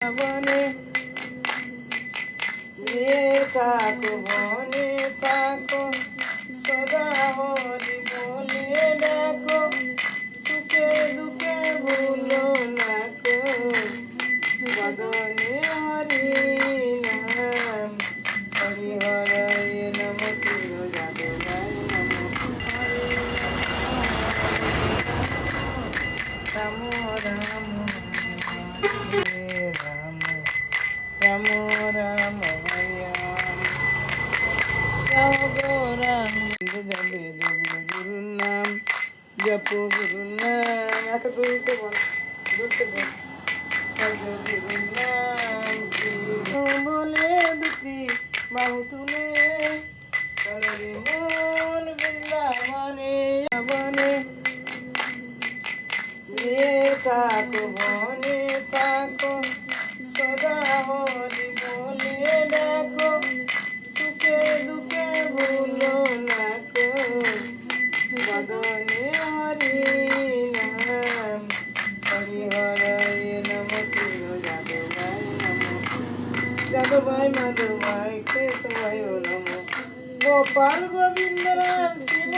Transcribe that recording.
বনে থাকো বনে থাকো সদা হরি বলে ডাকো সুখে দুঃখে ভুলো না কো বদনে হরি নাম হরি হরায় নম শিব যাদবায় নম রাম রাম রাম রাম হরিয়া রাম যাবে গুরু নাম জপ গুরু নাম এত গুরুতে বল গুরুতে বল গুরু নাম বলে দুটি বাহু তুলে চলে মন বৃন্দাবনে বনে থাকো বনে থাকো সদা হরি বলে ডাকো সুখে দুঃখে ভুলো না কো বদনে হরি নাম হরি হরায় নম শিব যাদবায় নম যাদবায় মাধবায় কেশবায় নম গোপাল গোবিন্দ রাম শিব